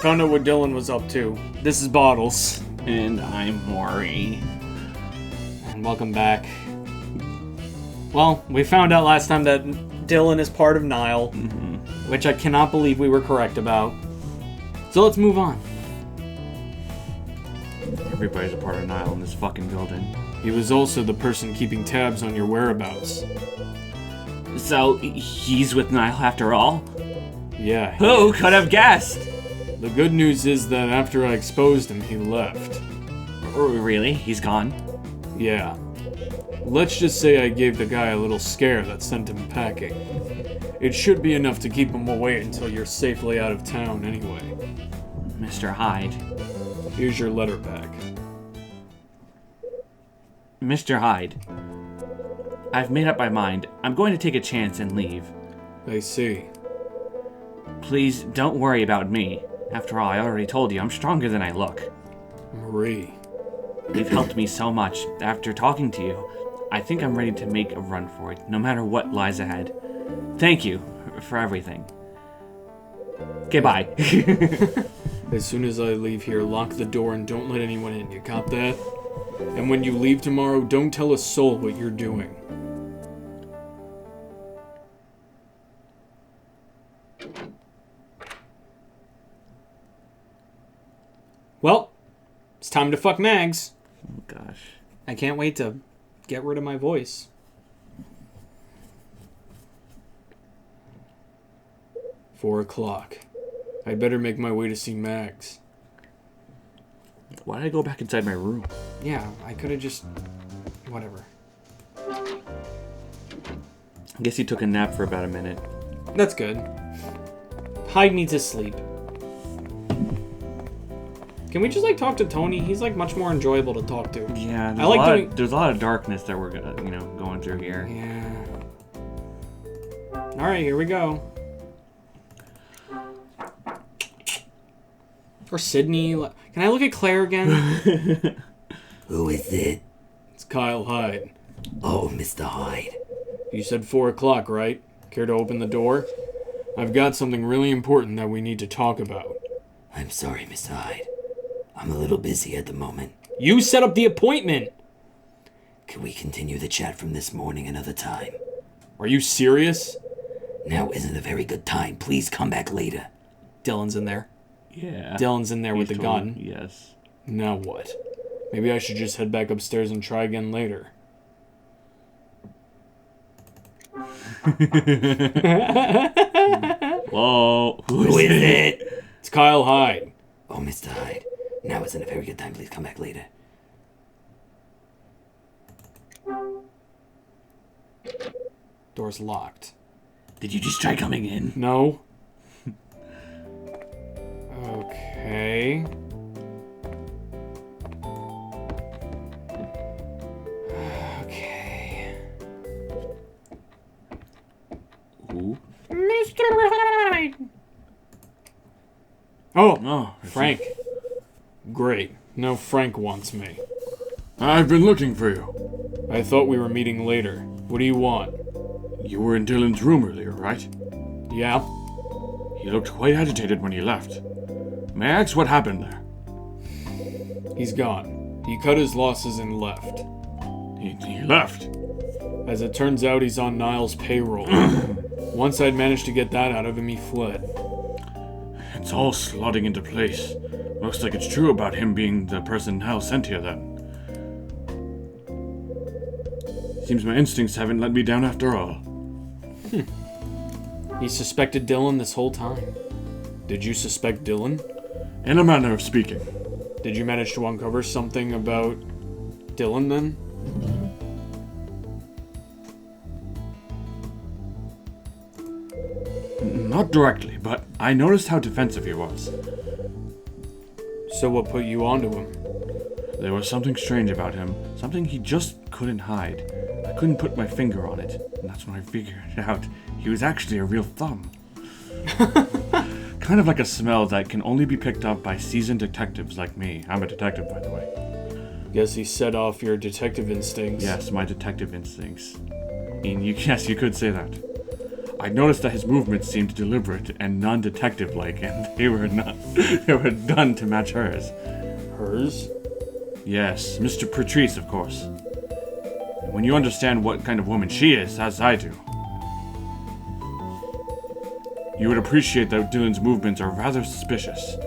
found out what Dylan was up to. This is Bottles. And I'm Mori. And welcome back. Well, we found out last time that Dylan is part of Nile, which I cannot believe we were correct about. So let's move on. Everybody's a part of Nile in this fucking building. He was also the person keeping tabs on your whereabouts. So, he's with Nile after all? Yeah. Who could have guessed? The good news is that after I exposed him, he left. Really? He's gone? Yeah. Let's just say I gave the guy a little scare that sent him packing. It should be enough to keep him away until you're safely out of town anyway. Mr. Hyde. Here's your letter back. Mr. Hyde. I've made up my mind. I'm going to take a chance and leave. I see. Please don't worry about me. After all, I already told you I'm stronger than I look. Mori. You've helped me so much. After talking to you, I think I'm ready to make a run for it, no matter what lies ahead. Thank you for everything. Okay, bye. As soon as I leave here, lock the door and don't let anyone in. You got that? And when you leave tomorrow, don't tell a soul what you're doing. Well, it's time to fuck Mags. Oh, gosh. I can't wait to get rid of my voice. Four o'clock. I'd better make my way to see Mags. Why did I go back inside my room? Yeah, I could have just... whatever. I guess he took a nap for about a minute. That's good. Hyde needs his sleep. Can we just, talk to Tony? He's, much more enjoyable to talk to. Yeah, there's a lot of darkness that we're gonna, going through here. Yeah. Alright, here we go. Or Sydney. Can I look at Claire again? Who is it? It's Kyle Hyde. Oh, Mr. Hyde. You said 4 o'clock, right? Care to open the door? I've got something really important that we need to talk about. I'm sorry, Mr. Hyde. I'm a little busy at the moment. You set up the appointment! Can we continue the chat from this morning another time? Are you serious? Now isn't a very good time. Please come back later. Dylan's in there. Yeah. Dylan's in there with the gun. Yes. Now what? Maybe I should just head back upstairs and try again later. Whoa. Who is it? It's Kyle Hyde. Oh, Mr. Hyde. Now isn't a very good time. Please come back later. Door's locked. Did you just try coming in? No. Okay. Okay. Ooh. Mr. Hyde! Oh, Oh, Frank. Great. Now Frank wants me. I've been looking for you. I thought we were meeting later. What do you want? You were in Dylan's room earlier, right? Yeah? He looked quite agitated when you left. May I ask what happened there? He's gone. He cut his losses and left. He left. As it turns out, he's on Niall's payroll. Once I'd managed to get that out of him, he fled. It's all slotting into place. Looks like it's true about him being the person Hal sent here then. Seems my instincts haven't let me down after all. He suspected Dylan this whole time. Did you suspect Dylan? In a manner of speaking. Did you manage to uncover something about Dylan then? Not directly, but I noticed how defensive he was. So what put you onto him? There was something strange about him, something he just couldn't hide. I couldn't put my finger on it, and that's when I figured out he was actually a real thumb. Kind of like a smell that can only be picked up by seasoned detectives like me. I'm a detective, by the way. Guess he set off your detective instincts. Yes, my detective instincts. Yes, you could say that. I noticed that his movements seemed deliberate and non-detective-like, and they were done to match hers. Hers? Yes, Mr. Patrice, of course. When you understand what kind of woman she is, as I do, you would appreciate that Dylan's movements are rather suspicious.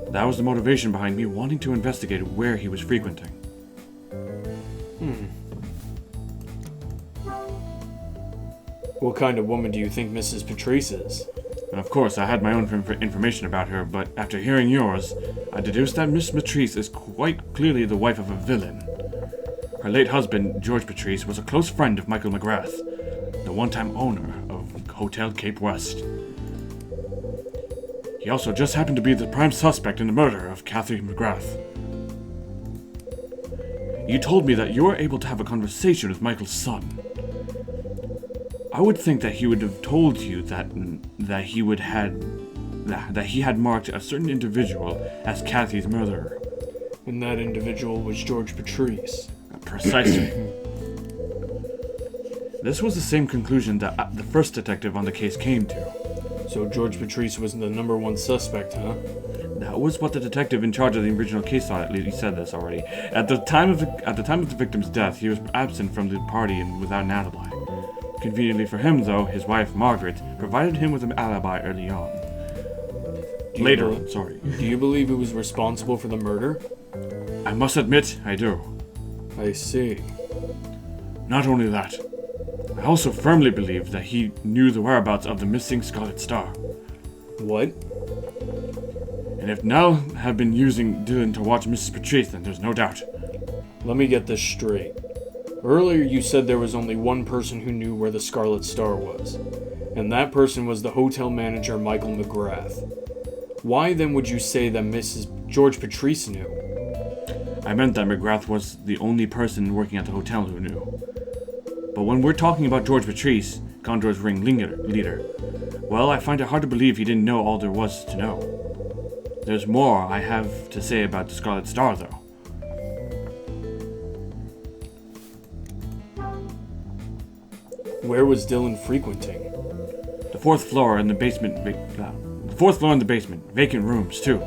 That was the motivation behind me wanting to investigate where he was frequenting. What kind of woman do you think Mrs. Patrice is? And of course, I had my own information about her, but after hearing yours, I deduced that Miss Patrice is quite clearly the wife of a villain. Her late husband, George Patrice, was a close friend of Michael McGrath, the one-time owner of Hotel Cape West. He also just happened to be the prime suspect in the murder of Kathy McGrath. You told me that you were able to have a conversation with Michael's son. I would think that he would have told you that he had marked a certain individual as Kathy's murderer. And that individual was George Patrice. Precisely. This was the same conclusion that the first detective on the case came to. So George Patrice was the number one suspect, huh? That was what the detective in charge of the original case thought. He said this already. At the time of the victim's death, he was absent from the party and without an alibi. Conveniently for him, though, his wife, Margaret, provided him with an alibi early on. Later on, sorry. Do you believe he was responsible for the murder? I must admit, I do. I see. Not only that, I also firmly believe that he knew the whereabouts of the missing Scarlet Star. What? And if Nell had been using Dylan to watch Mrs. Patrice, then there's no doubt. Let me get this straight. Earlier you said there was only one person who knew where the Scarlet Star was, and that person was the hotel manager Michael McGrath. Why then would you say that Mrs. George Patrice knew? I meant that McGrath was the only person working at the hotel who knew. But when we're talking about George Patrice, Condor's ring leader, well, I find it hard to believe he didn't know all there was to know. There's more I have to say about the Scarlet Star, though. Where was Dylan frequenting? The fourth floor in the basement, vacant rooms, too.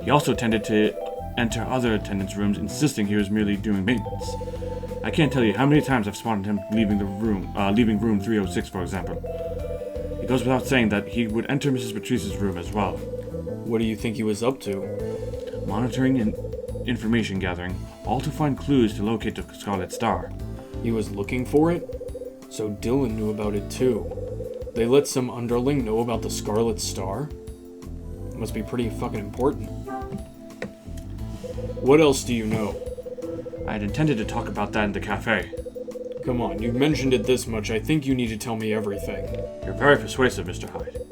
He also tended to enter other attendants' rooms, insisting he was merely doing maintenance. I can't tell you how many times I've spotted him leaving room 306, for example. It goes without saying that he would enter Mrs. Patrice's room as well. What do you think he was up to? Monitoring and information gathering, all to find clues to locate the Scarlet Star. He was looking for it? So Dylan knew about it too. They let some underling know about the Scarlet Star? It must be pretty fucking important. What else do you know? I had intended to talk about that in the cafe. Come on, you've mentioned it this much. I think you need to tell me everything. You're very persuasive, Mr. Hyde.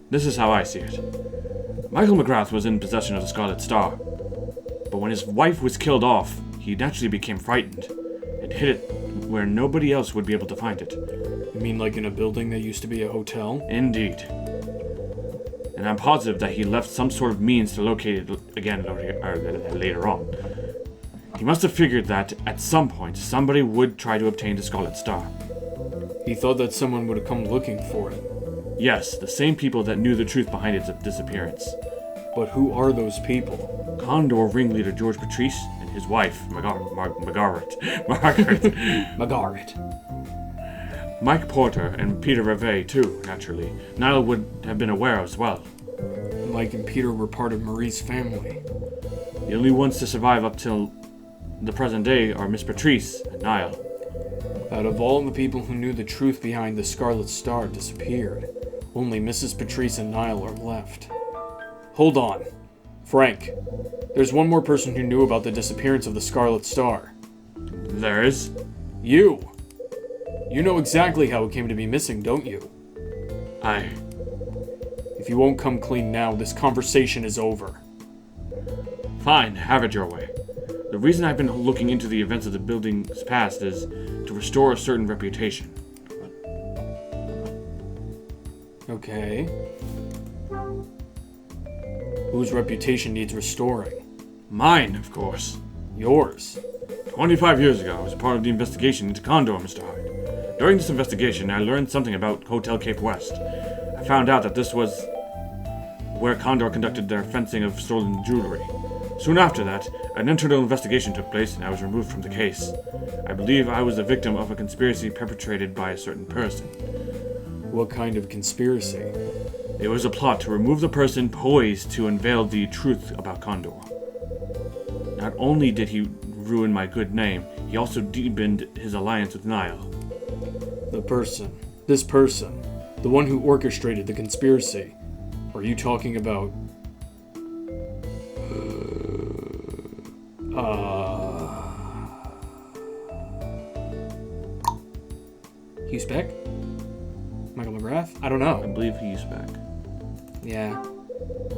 This is how I see it. Michael McGrath was in possession of the Scarlet Star. But when his wife was killed off, he naturally became frightened and hid it where nobody else would be able to find it. You mean like in a building that used to be a hotel? Indeed. And I'm positive that he left some sort of means to locate it again later on. He must have figured that, at some point, somebody would try to obtain the Scarlet Star. He thought that someone would come looking for it. Yes, the same people that knew the truth behind its disappearance. But who are those people? Condor ringleader George Patrice and his wife, Margaret. Margaret. Mike Porter and Peter Raver, too, naturally. Niall would have been aware as well. Mike and Peter were part of Marie's family. The only ones to survive up till the present day are Miss Patrice and Niall. Out of all the people who knew the truth behind the Scarlet Star disappeared, only Mrs. Patrice and Niall are left. Hold on. Frank, there's one more person who knew about the disappearance of the Scarlet Star. There is? You! You know exactly how it came to be missing, don't you? If you won't come clean now, this conversation is over. Fine, have it your way. The reason I've been looking into the events of the building's past is to restore a certain reputation. Okay. Whose reputation needs restoring? Mine, of course. Yours. 25 years ago, I was part of the investigation into Condor, Mr. Hyde. During this investigation, I learned something about Hotel Cape West. I found out that this was where Condor conducted their fencing of stolen jewelry. Soon after that, an internal investigation took place and I was removed from the case. I believe I was the victim of a conspiracy perpetrated by a certain person. What kind of conspiracy? It was a plot to remove the person poised to unveil the truth about Condor. Not only did he ruin my good name, he also deepened his alliance with Nile. This person, the one who orchestrated the conspiracy. Are you talking about... Hugh Speck? Michael McGrath? I don't know. I believe he's back. Yeah.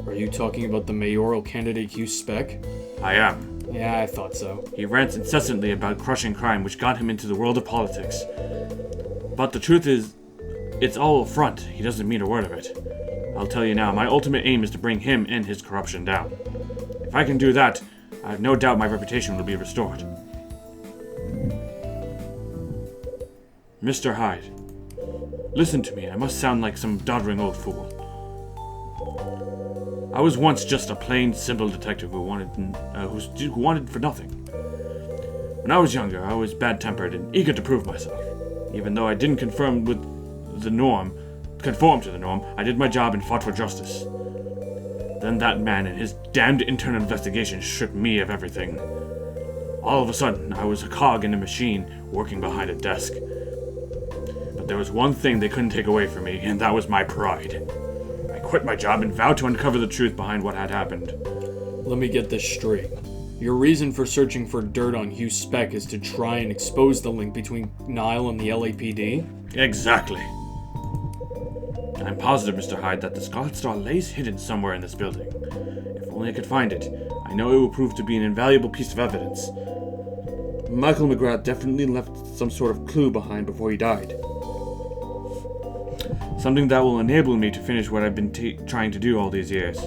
Are you talking about the mayoral candidate Hugh Speck? I am. Yeah, I thought so. He rants incessantly about crushing crime, which got him into the world of politics. But the truth is, it's all a front. He doesn't mean a word of it. I'll tell you now, my ultimate aim is to bring him and his corruption down. If I can do that, I have no doubt my reputation will be restored. Mr. Hyde, listen to me. I must sound like some doddering old fool. I was once just a plain, simple detective who wanted for nothing. When I was younger, I was bad-tempered and eager to prove myself. Even though I didn't conform to the norm, I did my job and fought for justice. Then that man and his damned internal investigation stripped me of everything. All of a sudden, I was a cog in a machine working behind a desk. But there was one thing they couldn't take away from me, and that was my pride. I quit my job and vowed to uncover the truth behind what had happened. Let me get this straight. Your reason for searching for dirt on Hugh Speck is to try and expose the link between Nile and the LAPD? Exactly. I'm positive, Mr. Hyde, that the Scarlet Star lays hidden somewhere in this building. If only I could find it, I know it will prove to be an invaluable piece of evidence. Michael McGrath definitely left some sort of clue behind before he died. Something that will enable me to finish what I've been trying to do all these years.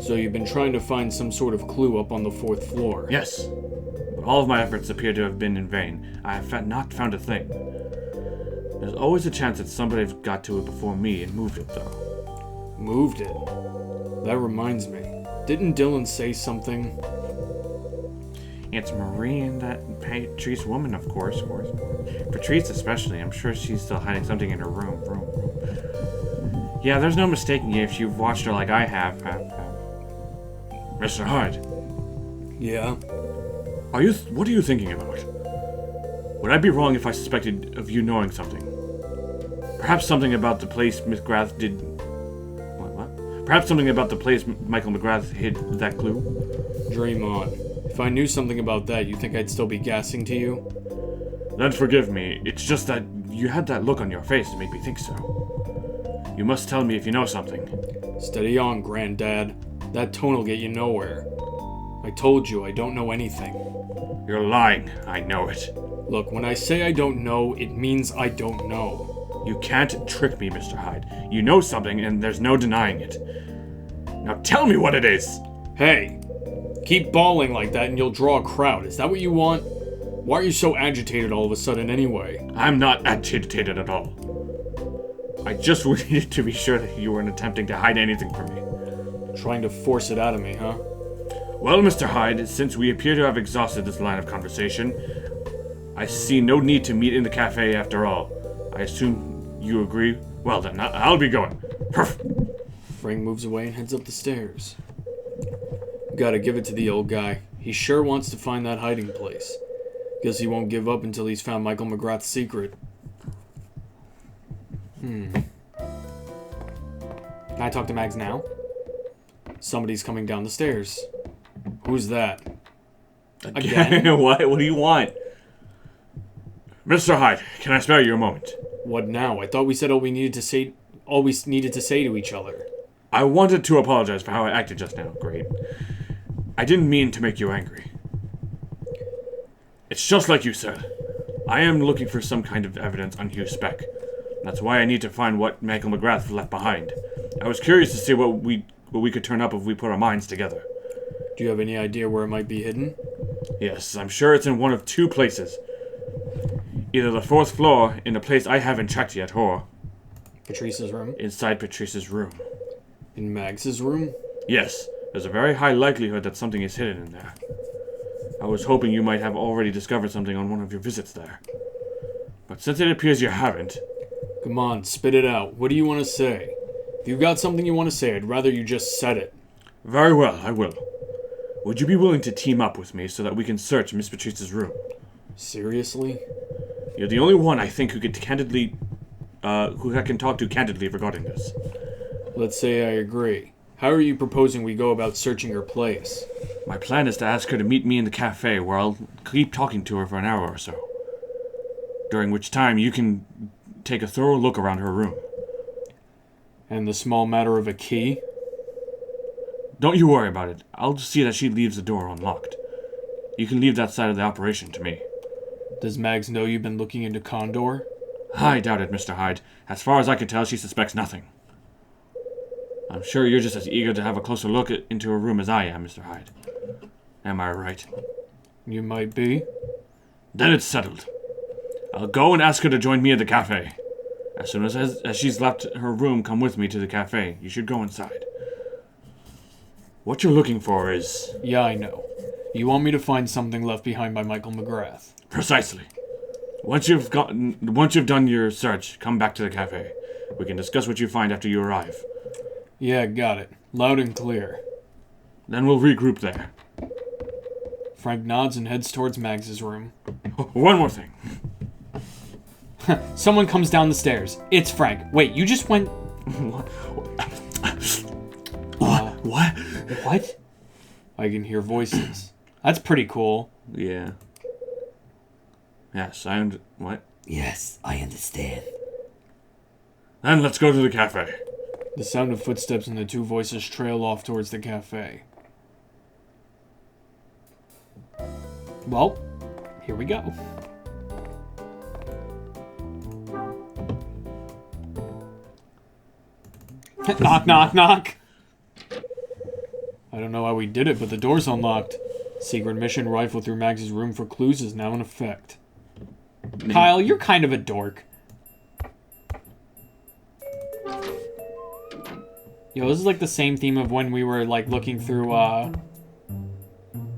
So you've been trying to find some sort of clue up on the 4th floor? Yes, but all of my efforts appear to have been in vain. I have not found a thing. There's always a chance that somebody got to it before me and moved it, though. Moved it? That reminds me. Didn't Dylan say something? It's Mori and that Patrice woman, of course. Patrice especially. I'm sure she's still hiding something in her room. Yeah, there's no mistaking it if you've watched her like I have. Mr. Hyde. Yeah? What are you thinking about? Would I be wrong if I suspected of you knowing something? Perhaps something about the place McGrath did... What? Perhaps something about the place Michael McGrath hid that clue? Dream on. If I knew something about that, you think I'd still be gassing to you? Then forgive me. It's just that you had that look on your face to make me think so. You must tell me if you know something. Steady on, Granddad. That tone will get you nowhere. I told you, I don't know anything. You're lying. I know it. Look, when I say I don't know, it means I don't know. You can't trick me, Mr. Hyde. You know something, and there's no denying it. Now tell me what it is! Hey! Keep bawling like that and you'll draw a crowd. Is that what you want? Why are you so agitated all of a sudden anyway? I'm not agitated at all. I just needed to be sure that you weren't attempting to hide anything from me. Trying to force it out of me, huh? Well, Mr. Hyde, since we appear to have exhausted this line of conversation, I see no need to meet in the cafe after all. I assume you agree? Well then, I'll be going. Frank moves away and heads up the stairs. Gotta give it to the old guy. He sure wants to find that hiding place. Guess he won't give up until he's found Michael McGrath's secret. Can I talk to Mags now? Somebody's coming down the stairs. Who's that? Again? What do you want? Mr. Hyde, can I spare you a moment? What now? I thought we said all we needed to say to each other. I wanted to apologize for how I acted just now. Great. I didn't mean to make you angry. It's just like you said. I am looking for some kind of evidence on Hugh Speck. That's why I need to find what Michael McGrath left behind. I was curious to see what we could turn up if we put our minds together. Do you have any idea where it might be hidden? Yes, I'm sure it's in one of two places. Either the 4th floor, in a place I haven't checked yet, or Patrice's room? inside Patrice's room. In Mags's room? Yes, there's a very high likelihood that something is hidden in there. I was hoping you might have already discovered something on one of your visits there. But since it appears you haven't... Come on, spit it out. What do you want to say? If you've got something you want to say, I'd rather you just said it. Very well, I will. Would you be willing to team up with me so that we can search Miss Patrice's room? Seriously? You're the only one I think who I can talk to candidly regarding this. Let's say I agree. How are you proposing we go about searching her place? My plan is to ask her to meet me in the cafe where I'll keep talking to her for an hour or so. During which time you can take a thorough look around her room. And the small matter of a key? Don't you worry about it. I'll just see that she leaves the door unlocked. You can leave that side of the operation to me. Does Mags know you've been looking into Condor? I doubt it, Mr. Hyde. As far as I can tell, she suspects nothing. I'm sure you're just as eager to have a closer look into her room as I am, Mr. Hyde. Am I right? You might be. Then it's settled. I'll go and ask her to join me at the cafe. As soon as she's left her room, come with me to the cafe. You should go inside. What you're looking for is... Yeah, I know. You want me to find something left behind by Michael McGrath. Precisely. Once you've done your search, come back to the cafe. We can discuss what you find after you arrive. Yeah, got it. Loud and clear. Then we'll regroup there. Frank nods and heads towards Mags's room. One more thing. Someone comes down the stairs. It's Frank. Wait, you just went... What? What? I can hear voices. That's pretty cool. Yeah. Yes, what? Yes, I understand. Then let's go to the cafe. The sound of footsteps and the two voices trail off towards the cafe. Well, here we go. Knock, knock, knock. I don't know how we did it, but the door's unlocked. Secret mission rifle through Mags's room for clues is now in effect. Kyle, you're kind of a dork. Yo, this is like the same theme of when we were like looking through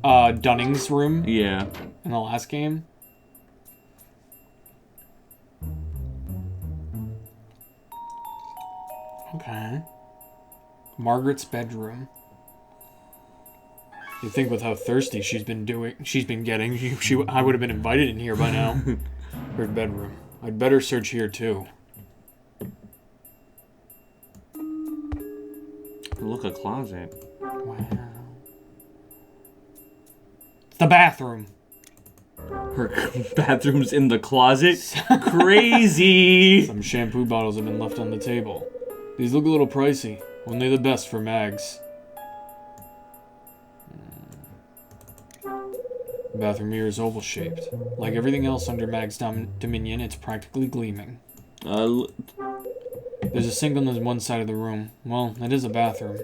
Dunning's room Yeah. in the last game. Okay. Margaret's bedroom. You think with how thirsty she's been getting, I would have been invited in here by now. Her bedroom. I'd better search here too. Look, a closet. Wow. It's the bathroom. Her bathroom's in the closet? Crazy! Some shampoo bottles have been left on the table. These look a little pricey. Only the best for Mags. The bathroom mirror is oval-shaped. Like everything else under Mag's dominion, it's practically gleaming. There's a sink on one side of the room. Well, it is a bathroom.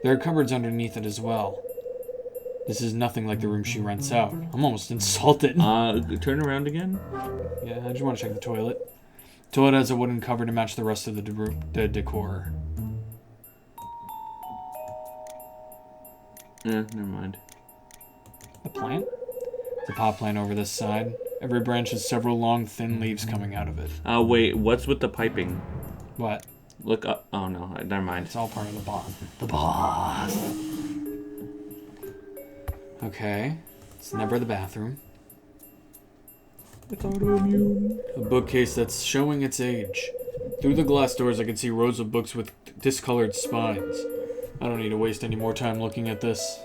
There are cupboards underneath it as well. This is nothing like the room she rents out. I'm almost insulted. Turn around again? Yeah, I just want to check the toilet. The toilet has a wooden cover to match the rest of the decor. Yeah, never mind. The plant? The pot plant over this side. Every branch has several long, thin leaves coming out of it. Wait, what's with the piping? What? Look up. Oh, no, never mind. It's all part of the bond. The boss. Okay. It's never the bathroom. It's autoimmune. A bookcase that's showing its age. Through the glass doors, I can see rows of books with discolored spines. I don't need to waste any more time looking at this.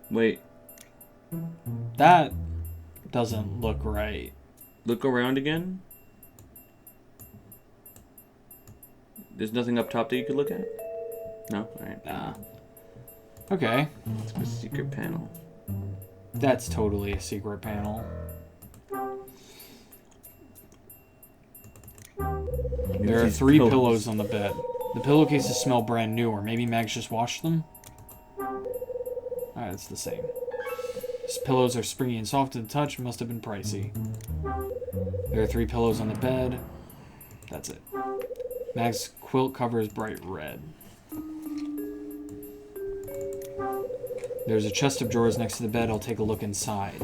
Wait, That doesn't look right. look around again? There's nothing up top that you could look at? No? Alright. Nah. Okay. It's a secret panel. That's totally a secret panel. There are 3 pillows on the bed. The pillowcases smell brand new, or maybe Mags just washed them? Alright, it's the same. His pillows are springy and soft to the touch. Must have been pricey. There are 3 pillows on the bed. That's it. Mag's quilt cover is bright red. There's a chest of drawers next to the bed. I'll take a look inside.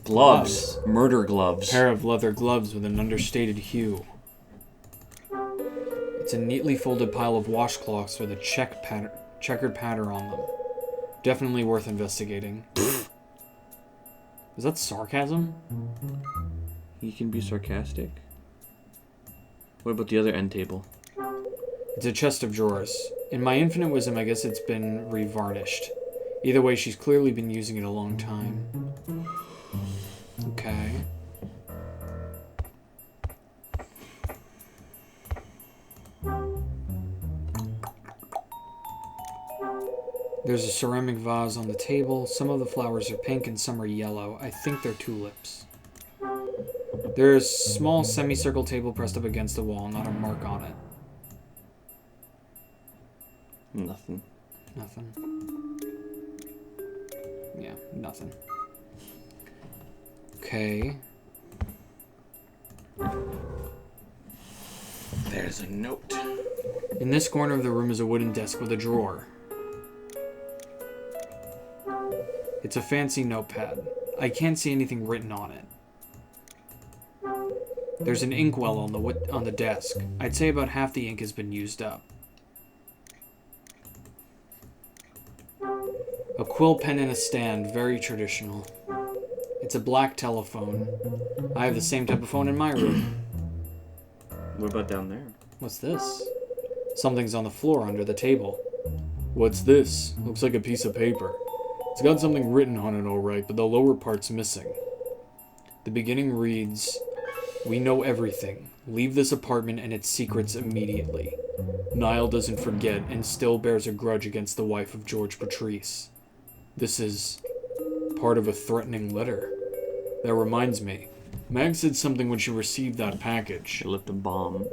Gloves. Murder gloves. A pair of leather gloves with an understated hue. It's a neatly folded pile of washcloths with a checkered pattern on them. Definitely worth investigating. Is that sarcasm? He can be sarcastic. What about the other end table? It's a chest of drawers. In my infinite wisdom, I guess it's been revarnished. Either way, she's clearly been using it a long time. Okay. There's a ceramic vase on the table. Some of the flowers are pink and some are yellow. I think they're tulips. There's a small semicircle table pressed up against the wall, not a mark on it. Nothing. Nothing. Yeah, nothing. Okay. There's a note. In this corner of the room is a wooden desk with a drawer. It's a fancy notepad. I can't see anything written on it. There's an inkwell on the desk. I'd say about half the ink has been used up. A quill pen in a stand, very traditional. It's a black telephone. I have the same type of phone in my room. What about down there? What's this? Something's on the floor under the table. What's this? Looks like a piece of paper. It's got something written on it all right, but the lower part's missing. The beginning reads, "We know everything. Leave this apartment and its secrets immediately. Niall doesn't forget and still bears a grudge against the wife of George Patrice." This is part of a threatening letter. That reminds me. Mag said something when she received that package. She left a bomb.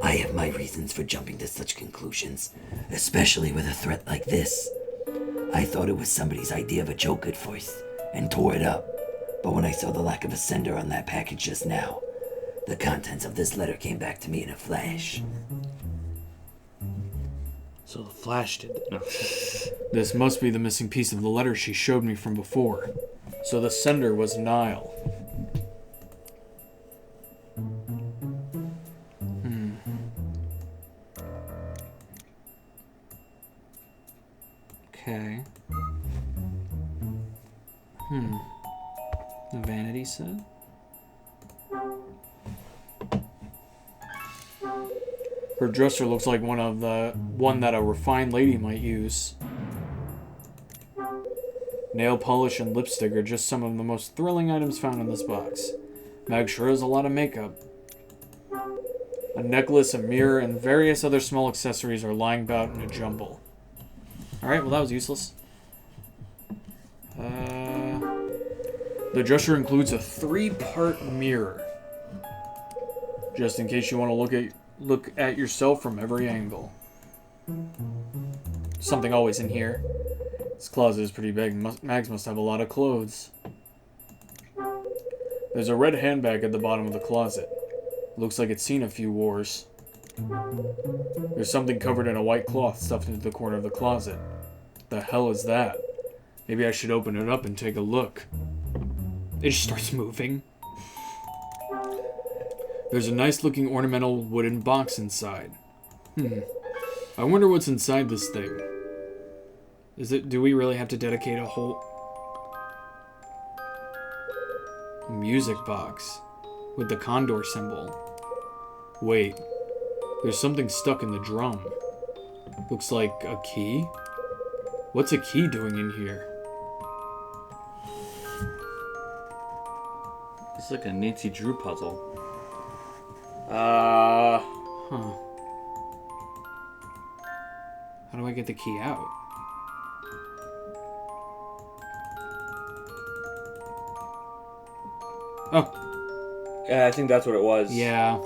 I have my reasons for jumping to such conclusions, especially with a threat like this. I thought it was somebody's idea of a joke at first, and tore it up. But when I saw the lack of a sender on that package just now, the contents of this letter came back to me in a flash. So the Flash did it. No. This must be the missing piece of the letter she showed me from before. So the sender was Niall. Okay. The vanity set? Her dresser looks like one that a refined lady might use. Nail polish and lipstick are just some of the most thrilling items found in this box. Mag sure has a lot of makeup. A necklace, a mirror, and various other small accessories are lying about in a jumble. Alright, well that was useless. The dresser includes a 3-part mirror. Just in case you want to look at yourself from every angle. Something always in here. This closet is pretty big. Mags must have a lot of clothes. There's a red handbag at the bottom of the closet. Looks like it's seen a few wars. There's something covered in a white cloth stuffed into the corner of the closet. The hell is that? Maybe I should open it up and take a look. It just starts moving. There's a nice looking ornamental wooden box inside. I wonder what's inside this thing. Do we really have to dedicate a whole music box with the condor symbol? Wait, there's something stuck in the drum. Looks like a key? What's a key doing in here? It's like a Nancy Drew puzzle. Huh. How do I get the key out? Oh. Yeah, I think that's what it was. Yeah.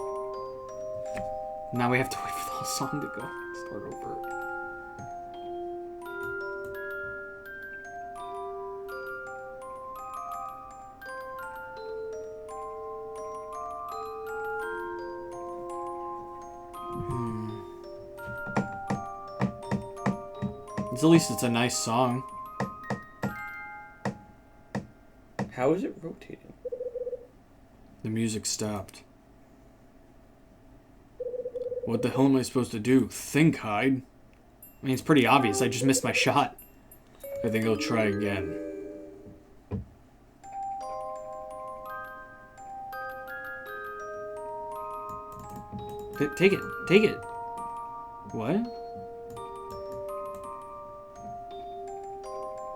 Now we have to wait for the whole song to go. Start over. At least it's a nice song. How is it rotating? The music stopped. What the hell am I supposed to do? Think, Hyde? I mean, it's pretty obvious. I just missed my shot. I think I'll try again. Take it. Take it. What?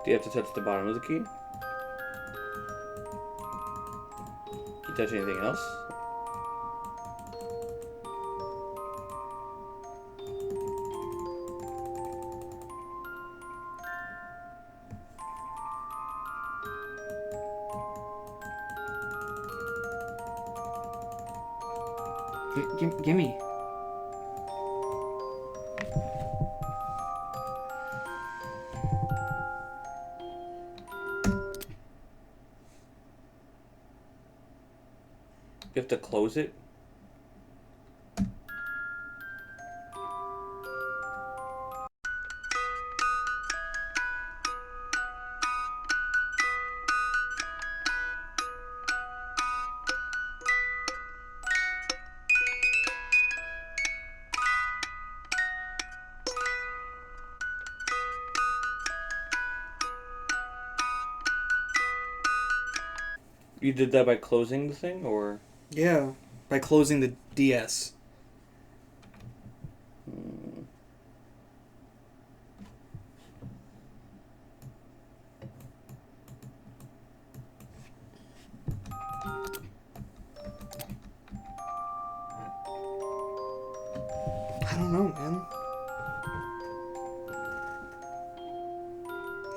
Do you have to touch the bottom of the key? Can you touch anything else? Gimme. You have to close it? You did that by closing the thing, or? Yeah, by closing the DS. I don't know, man.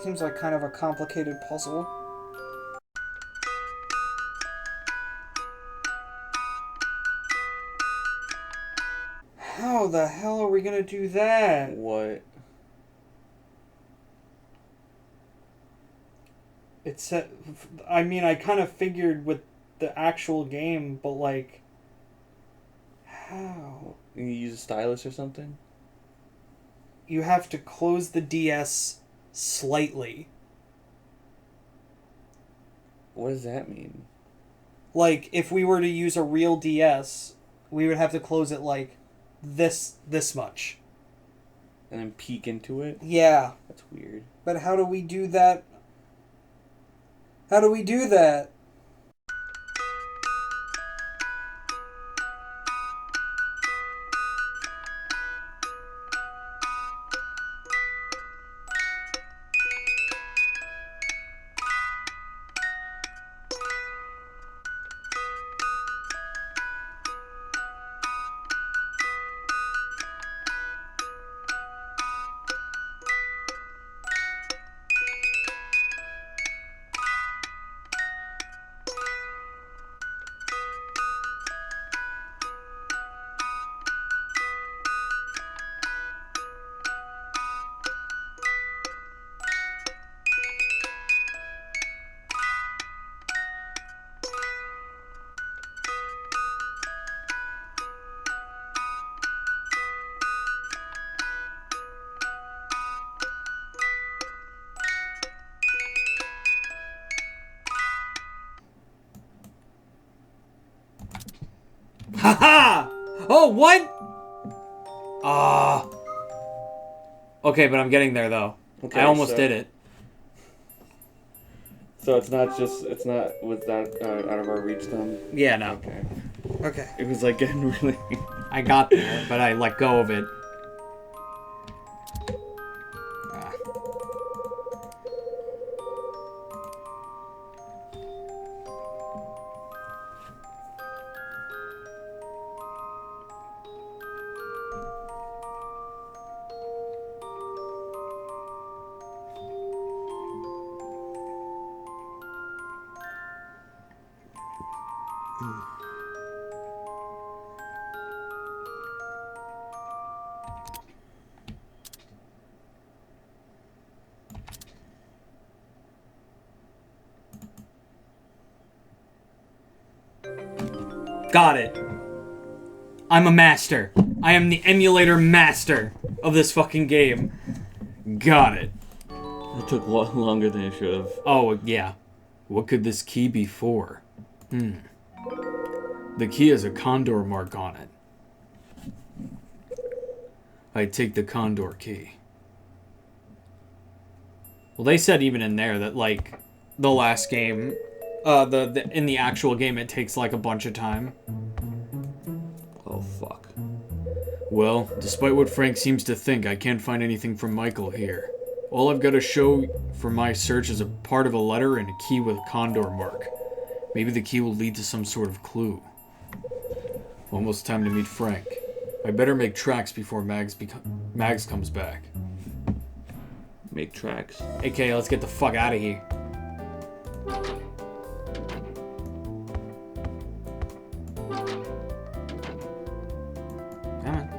Seems like kind of a complicated puzzle. How the hell are we gonna do that? What? It's I mean, I kind of figured with the actual game, but like, how? You use a stylus or something? You have to close the DS slightly. What does that mean? Like, if we were to use a real DS, we would have to close it like this much. And then peek into it? Yeah. That's weird. But how do we do that? How do we do that? Haha! Oh, what? Ah. Okay, but I'm getting there though. Okay, I almost so- did it. So it's not with that out of our reach then? Yeah, no. Okay. Okay. It was like getting really... I got there, but I let go of it. Ah. Got it. I'm a master. I am the emulator master of this fucking game. Got it. It took longer than it should have. Oh, yeah. What could this key be for? The key has a condor mark on it. I take the condor key. Well, they said even in there that, like, the last game, in the actual game, it takes, like, a bunch of time. Oh, fuck. Well, despite what Frank seems to think, I can't find anything from Michael here. All I've got to show for my search is a part of a letter and a key with a condor mark. Maybe the key will lead to some sort of clue. Almost time to meet Frank. I better make tracks before Mags comes back. Make tracks. Okay, let's get the fuck out of here. Come on.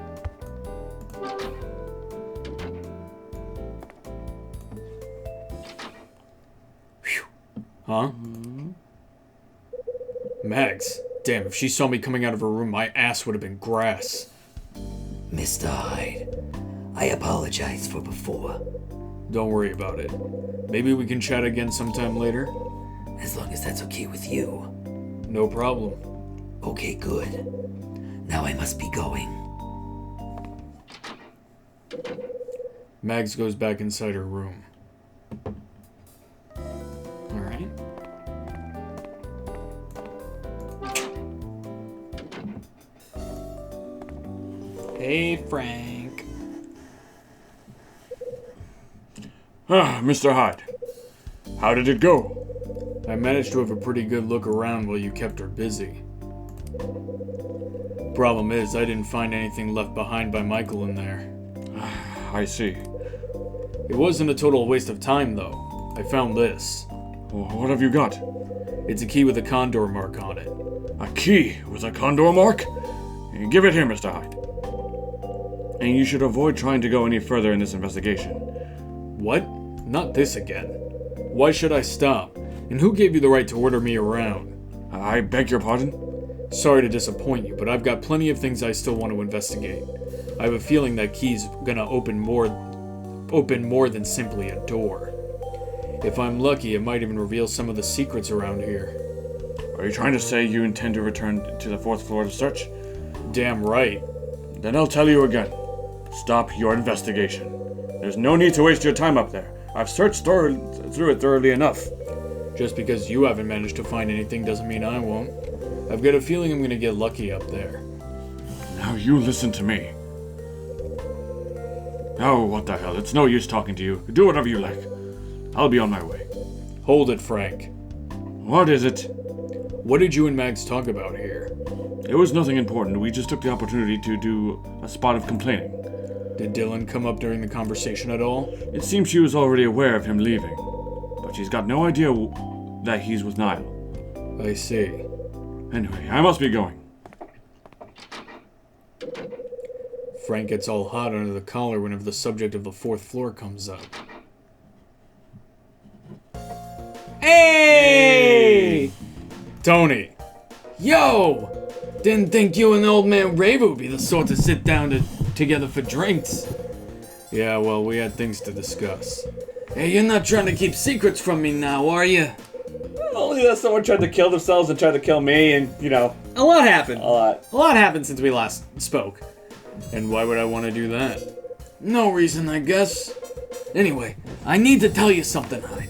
Phew. Huh? Mags. Damn, if she saw me coming out of her room, my ass would have been grass. Mr. Hyde, I apologize for before. Don't worry about it. Maybe we can chat again sometime later? As long as that's okay with you. No problem. Okay, good. Now I must be going. Mags goes back inside her room. Alright. Hey, Frank. Ah, Mr. Hyde. How did it go? I managed to have a pretty good look around while you kept her busy. Problem is, I didn't find anything left behind by Michael in there. I see. It wasn't a total waste of time, though. I found this. What have you got? It's a key with a condor mark on it. A key with a condor mark? Give it here, Mr. Hyde. And you should avoid trying to go any further in this investigation. What? Not this again. Why should I stop? And who gave you the right to order me around? I beg your pardon? Sorry to disappoint you, but I've got plenty of things I still want to investigate. I have a feeling that key's gonna open more than simply a door. If I'm lucky, it might even reveal some of the secrets around here. Are you trying to say you intend to return to the 4th floor to search? Damn right. Then I'll tell you again. Stop your investigation. There's no need to waste your time up there. I've searched through it thoroughly enough. Just because you haven't managed to find anything doesn't mean I won't. I've got a feeling I'm gonna get lucky up there. Now you listen to me. Oh, what the hell. It's no use talking to you. Do whatever you like. I'll be on my way. Hold it, Frank. What is it? What did you and Mags talk about here? It was nothing important. We just took the opportunity to do a spot of complaining. Did Dylan come up during the conversation at all? It seems she was already aware of him leaving, but she's got no idea that he's with Niall. I see. Anyway, I must be going. Frank gets all hot under the collar whenever the subject of the 4th floor comes up. Hey! Tony! Yo! Didn't think you and old man Raver would be the sort to sit down together for drinks. Yeah, well, we had things to discuss. Hey, you're not trying to keep secrets from me now, are you? Only that someone tried to kill themselves and tried to kill me, and, you know. A lot happened. A lot. A lot happened since we last spoke. And why would I want to do that? No reason, I guess. Anyway, I need to tell you something, Hyde.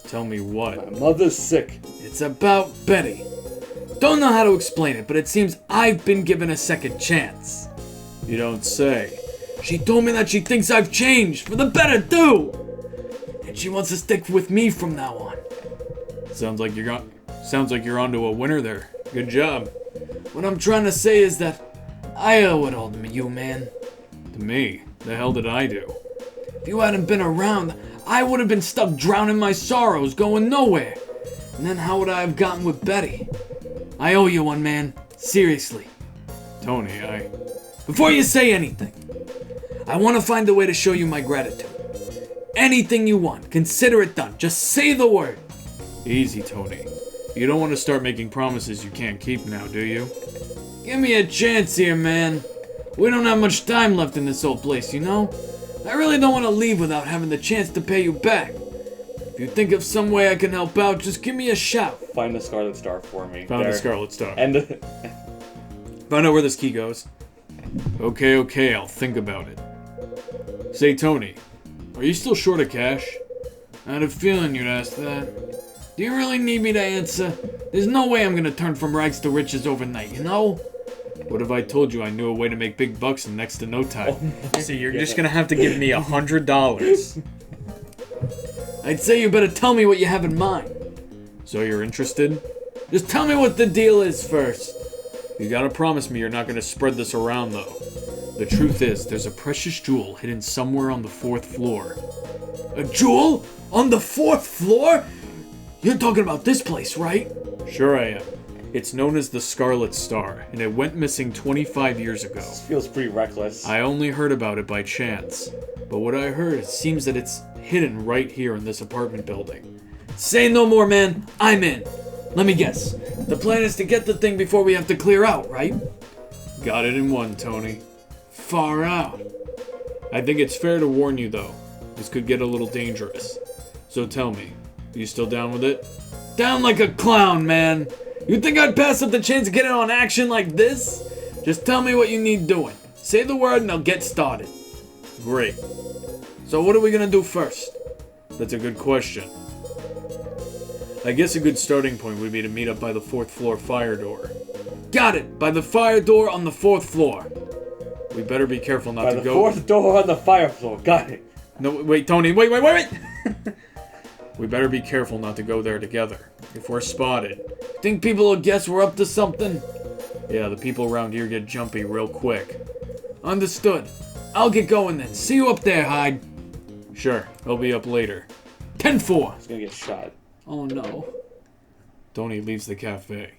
Tell me what? My mother's sick. It's about Betty. Don't know how to explain it, but it seems I've been given a second chance. You don't say. She told me that she thinks I've changed, for the better too! And she wants to stick with me from now on. Sounds like you're onto a winner there. Good job. What I'm trying to say is that I owe it all to you, man. To me? The hell did I do? If you hadn't been around, I would have been stuck drowning my sorrows, going nowhere. And then how would I have gotten with Betty? I owe you one, man. Seriously. Tony, Before you say anything, I want to find a way to show you my gratitude. Anything you want, consider it done. Just say the word. Easy, Tony. You don't want to start making promises you can't keep now, do you? Give me a chance here, man. We don't have much time left in this old place, you know? I really don't want to leave without having the chance to pay you back. If you think of some way I can help out, just give me a shout. Find the Scarlet Star for me. Found There. the Scarlet Star. And Found out where this key goes. Okay, I'll think about it. Say, Tony, are you still short of cash? I had a feeling you'd ask that. Do you really need me to answer? There's no way I'm gonna turn from rags to riches overnight, you know? What if I told you I knew a way to make big bucks in next to no time? See, you're just gonna have to give me $100. I'd say you better tell me what you have in mind. So you're interested? Just tell me what the deal is first. You gotta promise me you're not gonna spread this around, though. The truth is, there's a precious jewel hidden somewhere on the 4th floor. A jewel? On the 4th floor? You're talking about this place, right? Sure I am. It's known as the Scarlet Star, and it went missing 25 years ago. this feels pretty reckless. I only heard about it by chance. But what I heard, it seems that it's hidden right here in this apartment building. Say no more, man. I'm in. Let me guess. The plan is to get the thing before we have to clear out, right? Got it in one, Tony. Far out. I think it's fair to warn you, though. This could get a little dangerous. So tell me, are you still down with it? Down like a clown, man. You think I'd pass up the chance to get in on action like this? Just tell me what you need doing. Say the word and I'll get started. Great. So what are we gonna do first? That's a good question. I guess a good starting point would be to meet up by the 4th floor fire door. Got it. By the fire door on the 4th floor. We better be careful not By to the go... 4th door on the fire floor. Got it. No, wait, Tony, wait! We better be careful not to go there together. If we're spotted... Think people will guess we're up to something? Yeah, the people around here get jumpy real quick. Understood. I'll get going then. See you up there, Hyde. Sure, I'll be up later. 10-4. He's gonna get shot. Oh no. Tony leaves the cafe.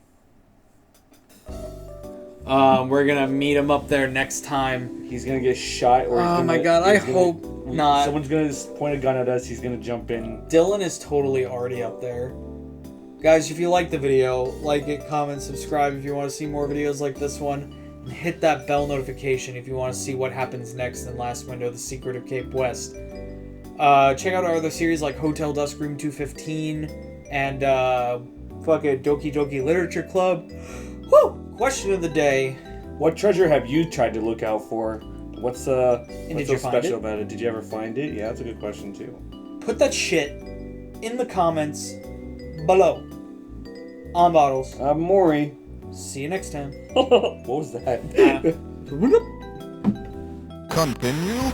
We're gonna meet him up there next time. He's gonna get shot. Or he's Oh gonna, my god, I he's gonna- hope not. Someone's gonna point a gun at us. He's gonna jump in. Dylan is totally already up there. Guys, if you like the video, like it, comment, subscribe if you want to see more videos like this one. And hit that bell notification if you want to see what happens next in Last Window, The Secret of Cape West. Check out our other series like Hotel Dusk Room 215 and fucking Doki Doki Literature Club. Woo! Question of the day. What treasure have you tried to look out for? What's so did you find special it? about it? Did you ever find it? Yeah, that's a good question too. Put that shit in the comments below. On Bottles. I'm Mori. See you next time. What was that? Uh, Continue.